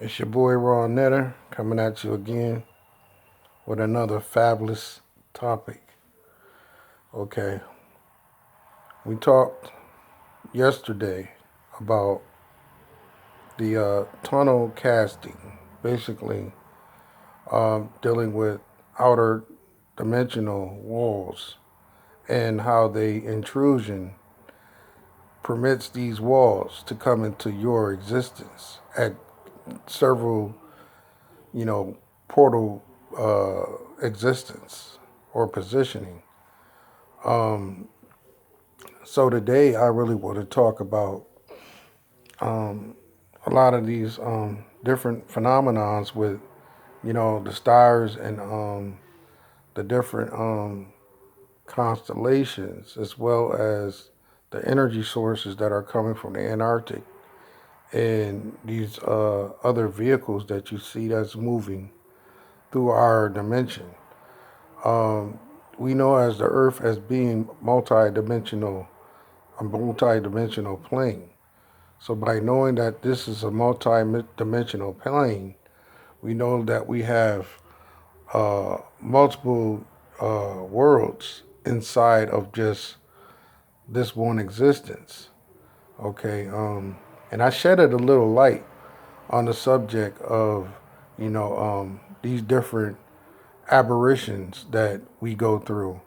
It's your boy Ron Netter coming at you again with another fabulous topic. Okay, we talked yesterday about the tunnel casting, basically dealing with outer dimensional walls and how the intrusion permits these walls to come into your existence at several, you know, portal existence or positioning. Um, so today I really want to talk about um, a lot of these different phenomenons with, the stars and the different constellations, as well as the energy sources that are coming from the Antarctic and these other vehicles that you see that's moving through our dimension. Um, we know as the Earth as being multi-dimensional, a multi-dimensional plane. So by knowing that this is a multi-dimensional plane, we know that we have multiple worlds inside of just this one existence. Okay, and I shedded a little light on the subject of, these different aberrations that we go through,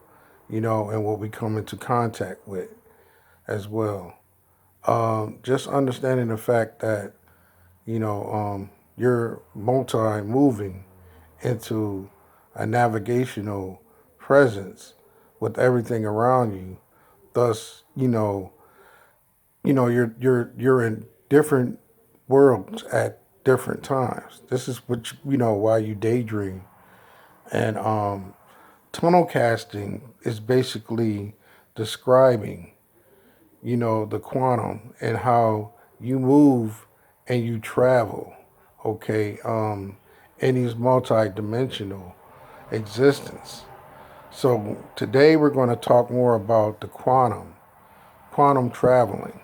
and what we come into contact with as well. Just understanding the fact that you're multi moving into a navigational presence with everything around you. Thus, you're in different worlds at different times. This is what why you daydream. And tunnel casting is basically describing, the quantum and how you move and you travel, okay, in these multi-dimensional existence. So today we're going to talk more about the quantum traveling,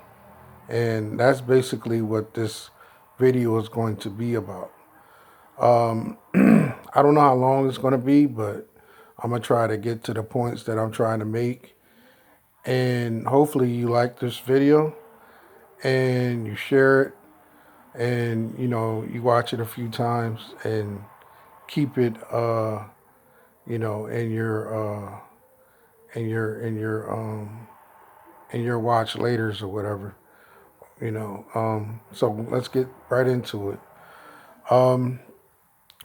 and that's basically what this video is going to be about. I don't know how long it's going to be, but I'm going to try to get to the points that I'm trying to make. And hopefully you like this video and you share it and you watch it a few times and keep it in your watch laters or whatever. So let's get right into it. Um,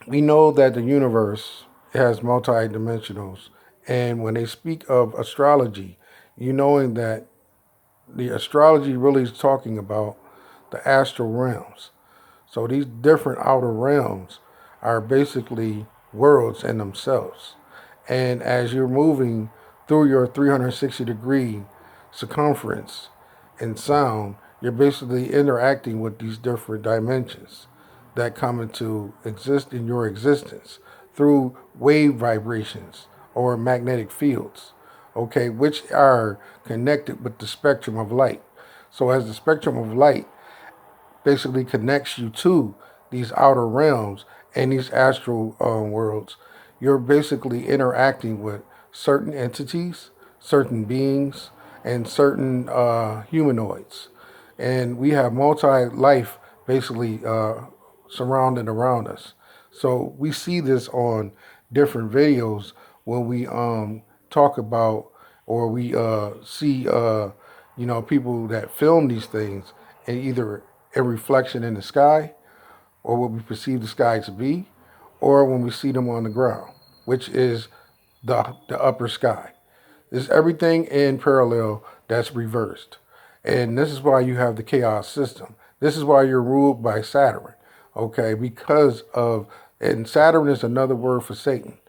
we know that the universe has multi-dimensionals, and when they speak of astrology, knowing that the astrology really is talking about the astral realms. So these different outer realms are basically worlds in themselves. And as you're moving through your 360-degree circumference and sound, you're basically interacting with these different dimensions that come into exist in your existence through wave vibrations or magnetic fields, okay, which are connected with the spectrum of light. So as the spectrum of light basically connects you to these outer realms and these astral worlds, you're basically interacting with certain entities, certain beings, and certain humanoids. And we have multi life basically surrounded around us. So we see this on different videos when we talk about or we see people that film these things and either a reflection in the sky or what we perceive the sky to be, or when we see them on the ground, which is the upper sky. There's everything in parallel that's reversed. And this is why you have the chaos system. This is why you're ruled by Saturn, okay? Because of, and Saturn is another word for Satan.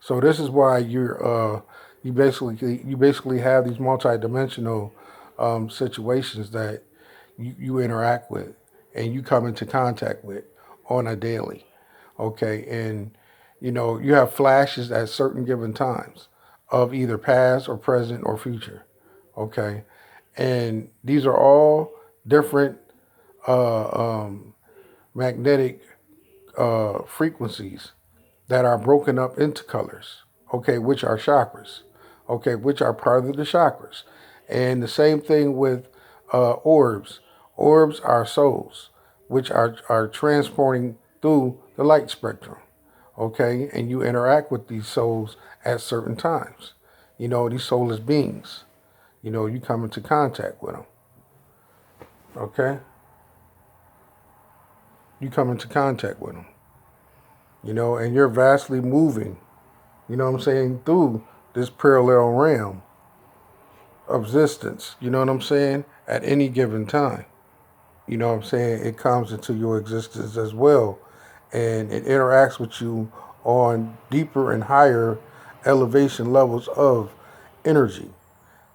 So this is why you basically have these multidimensional situations that you interact with and you come into contact with on a daily, okay? And you have flashes at certain given times of either past or present or future, okay? And these are all different uh, um, magnetic frequencies that are broken up into colors, okay, which are chakras, okay, which are part of the chakras. And the same thing with orbs. Orbs are souls, which are transporting through the light spectrum, okay, and you interact with these souls at certain times. You know, these soulless beings, you know, you come into contact with them, okay? You come into contact with them, you know, and you're vastly moving, you know what I'm saying, through this parallel realm of existence, you know what I'm saying, at any given time. You know what I'm saying? It comes into your existence as well, and it interacts with you on deeper and higher elevation levels of energy.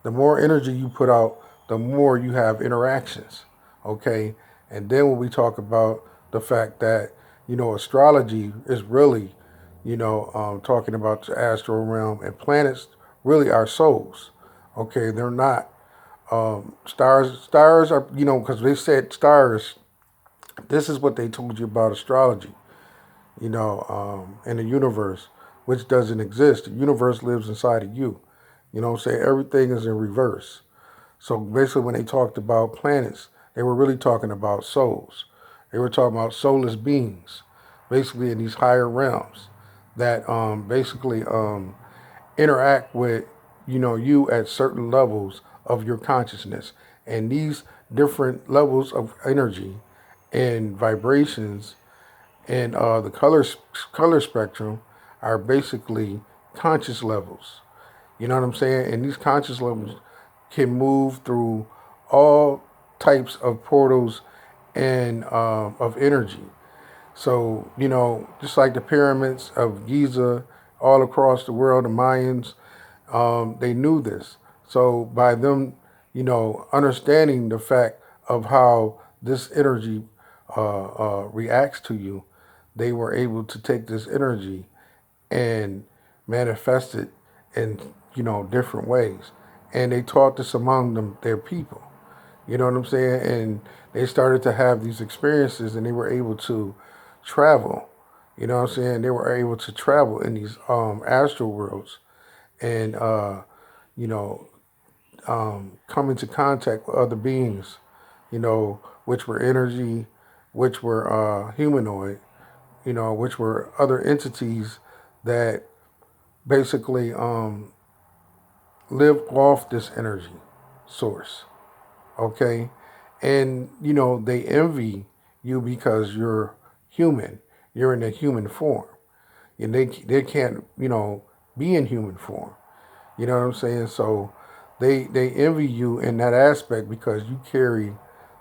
The more energy you put out, the more you have interactions. Okay? And then when we talk about the fact that, you know, astrology is really, you know, talking about the astral realm, and planets really are souls. Okay? They're not stars. Stars are, you know, because they said stars, this is what they told you about astrology, you know, in the universe, which doesn't exist. The universe lives inside of you. You know what I'm saying? Everything is in reverse. So basically, when they talked about planets, they were really talking about souls. They were talking about soulless beings, basically in these higher realms that basically interact with, you know, you at certain levels of your consciousness. And these different levels of energy and vibrations and the color spectrum are basically conscious levels. You know what I'm saying? And these conscious levels can move through all types of portals and of energy. So, you know, just like the pyramids of Giza all across the world, the Mayans, they knew this. So by them, you know, understanding the fact of how this energy reacts to you, they were able to take this energy and manifest it in, you know, different ways. And they taught this among them, their people. You know what I'm saying? And they started to have these experiences, and they were able to travel. You know what I'm saying? They were able to travel in these astral worlds and, you know, come into contact with other beings, you know, which were energy, which were humanoid, you know, which were other entities that basically live off this energy source. Okay, and you know they envy you because you're human. You're in a human form, and they can't, you know, be in human form. You know what I'm saying? So they envy you in that aspect because you carry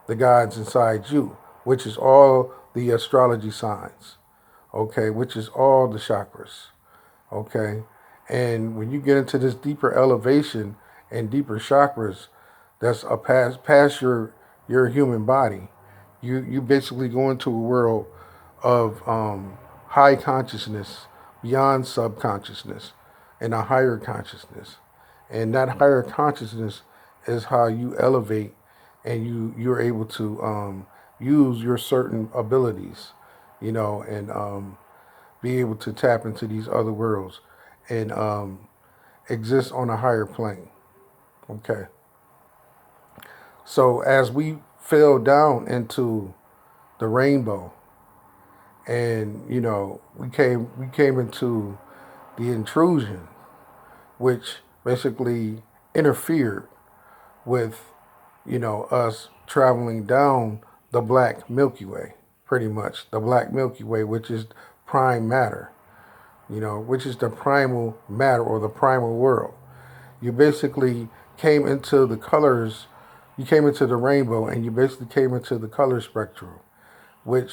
the gods inside you, which is all the astrology signs. Okay, which is all the chakras. Okay, and when you get into this deeper elevation and deeper chakras, that's a past your human body. You basically go into a world of high consciousness, beyond subconsciousness, and a higher consciousness. And that higher consciousness is how you elevate, and you're able to use your certain abilities, you know, and be able to tap into these other worlds and exist on a higher plane. Okay. So as we fell down into the rainbow, and you know, we came into the intrusion, which basically interfered with, you know, us traveling down the black Milky Way, pretty much the black Milky Way, which is prime matter, you know, which is the primal matter or the primal world. You basically came into the colors, you came into the rainbow, and you basically came into the color spectrum, which,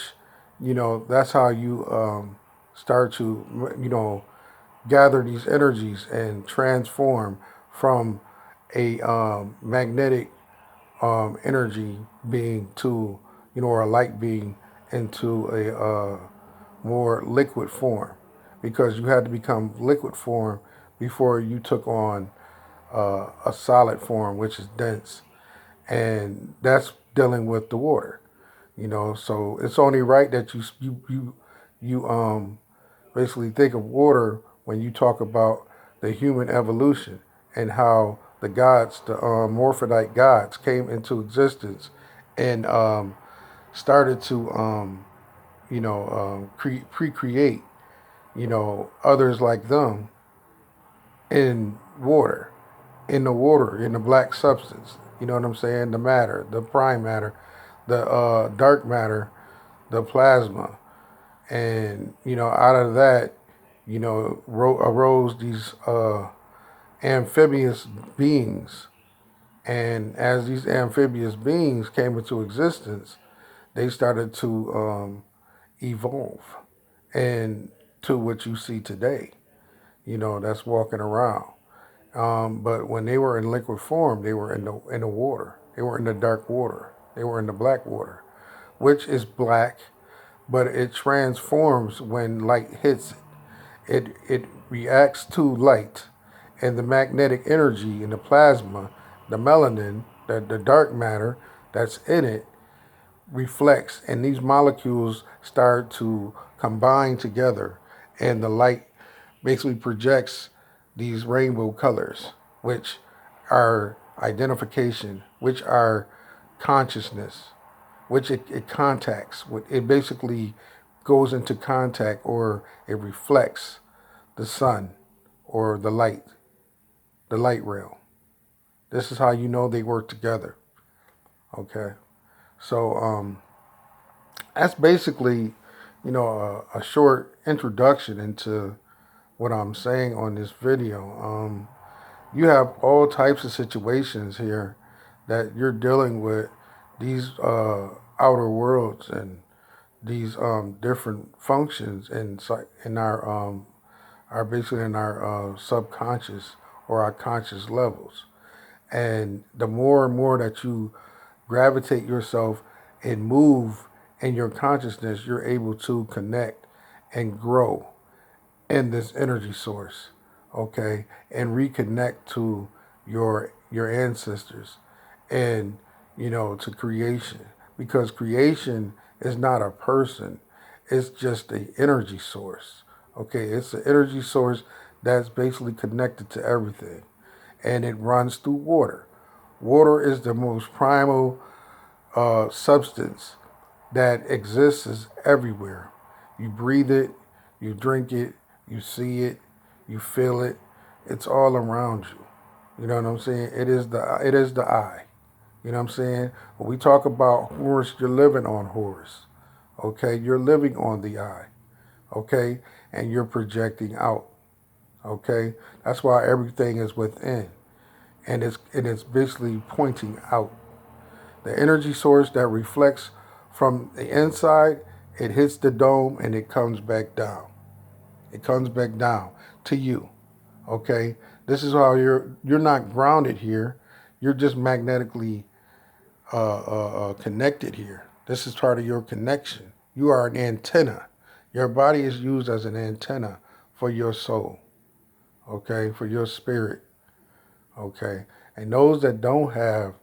you know, that's how you start to, you know, gather these energies and transform from a magnetic energy being to, you know, or a light being into a more liquid form, because you had to become liquid form before you took on a solid form, which is dense, and that's dealing with the water. You know, so it's only right that you basically think of water when you talk about the human evolution and how the gods, the Morphodite gods, came into existence and started to, pre-create, others like them in water, in the black substance. You know what I'm saying? The matter, the prime matter, the dark matter, the plasma, and out of that, arose these amphibious beings. And as these amphibious beings came into existence, they started to evolve and to what you see today. That's walking around. But when they were in liquid form, they were in the water. They were in the dark water. They were in the black water, which is black, but it transforms when light hits it. It reacts to light, and the magnetic energy in the plasma, the melanin, the dark matter that's in it, reflects, and these molecules start to combine together, and the light basically projects these rainbow colors, which are identification, which are consciousness, which it contacts. It basically goes into contact, or it reflects the sun or the light rail. This is how you know they work together. Okay, so that's basically, a short introduction into what I'm saying on this video. You have all types of situations here that you're dealing with, these outer worlds and these different functions in our basically in our subconscious or our conscious levels. And the more and more that you gravitate yourself and move in your consciousness, you're able to connect and grow in this energy source, okay, and reconnect to your ancestors, and to creation, because creation is not a person, it's just an energy source. Okay, it's an energy source that's basically connected to everything, and it runs through water. Water is the most primal substance that exists everywhere. You breathe it, you drink it, you see it, you feel it. It's all around you. You know what I'm saying? It is the eye. You know what I'm saying? When we talk about Horus, you're living on Horus. Okay, you're living on the eye. Okay, and you're projecting out. Okay, that's why everything is within, and it's basically pointing out. The energy source that reflects from the inside, it hits the dome and it comes back down. It comes back down to you. Okay? This is how you're not grounded here. You're just magnetically connected here. This is part of your connection. You are an antenna. Your body is used as an antenna for your soul. Okay? For your spirit. Okay? And those that don't have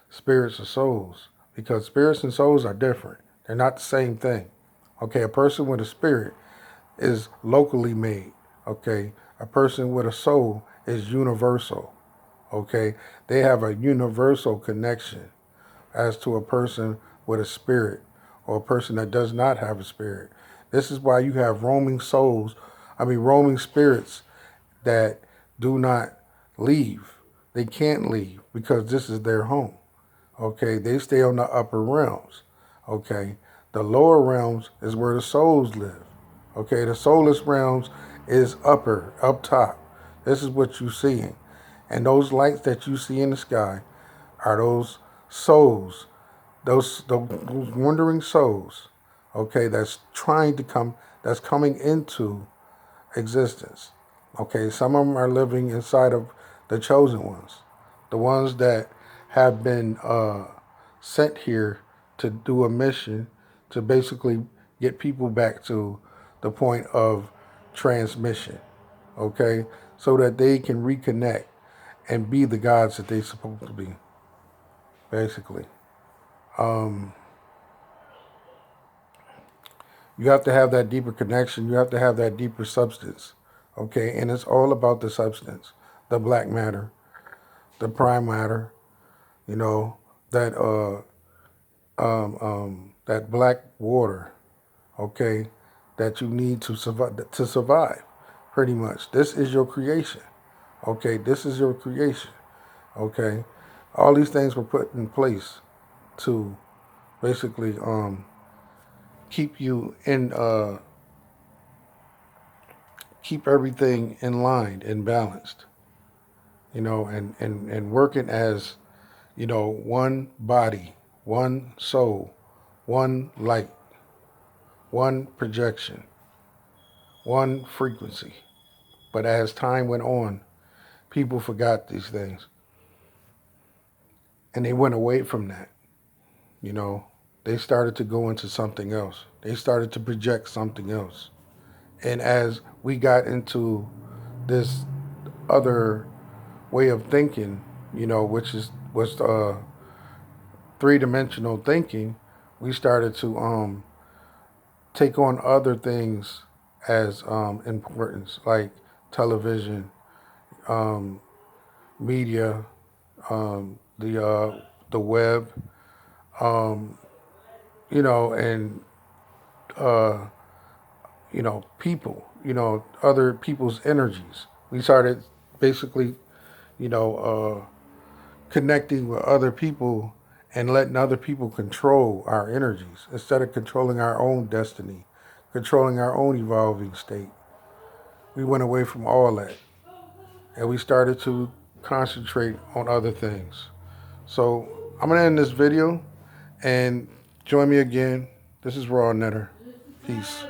spirits or souls, because spirits and souls are different. They're not the same thing. Okay, a person with a spirit is locally made. Okay, a person with a soul is universal. Okay, they have a universal connection as to a person with a spirit or a person that does not have a spirit. This is why you have roaming spirits that do not leave. They can't leave because this is their home. Okay, they stay on the upper realms. Okay, the lower realms is where the souls live. Okay, the soulless realms is up top. This is what you're seeing. And those lights that you see in the sky are those souls, those wandering souls, okay, that's coming into existence. Okay, some of them are living inside of the chosen ones, the ones that have been sent here to do a mission to basically get people back to the point of transmission. Okay, so that they can reconnect and be the gods that they're supposed to be, basically. Um, You have to have that deeper connection. You have to have that deeper substance. Okay, and it's all about the substance, the black matter, the prime matter. You know that that black water. Okay, that you need to survive. To survive, pretty much. This is your creation. Okay, this is your creation. Okay, all these things were put in place to basically keep you in keep everything in line and balanced, you know, and working as, you know, one body, one soul, one light, one projection, one frequency. But as time went on, people forgot these things and they went away from that, you know. They started to go into something else. They started to project something else. And as we got into this other way of thinking, you know, which is was three-dimensional thinking, we started to take on other things as importance, like television, um, media, the web, um, you know, and uh, you know, people, you know, other people's energies. We started basically, you know, connecting with other people and letting other people control our energies instead of controlling our own destiny, controlling our own evolving state. We went away from all that and we started to concentrate on other things. So I'm going to end this video and join me again. This is Raw Netter. Peace.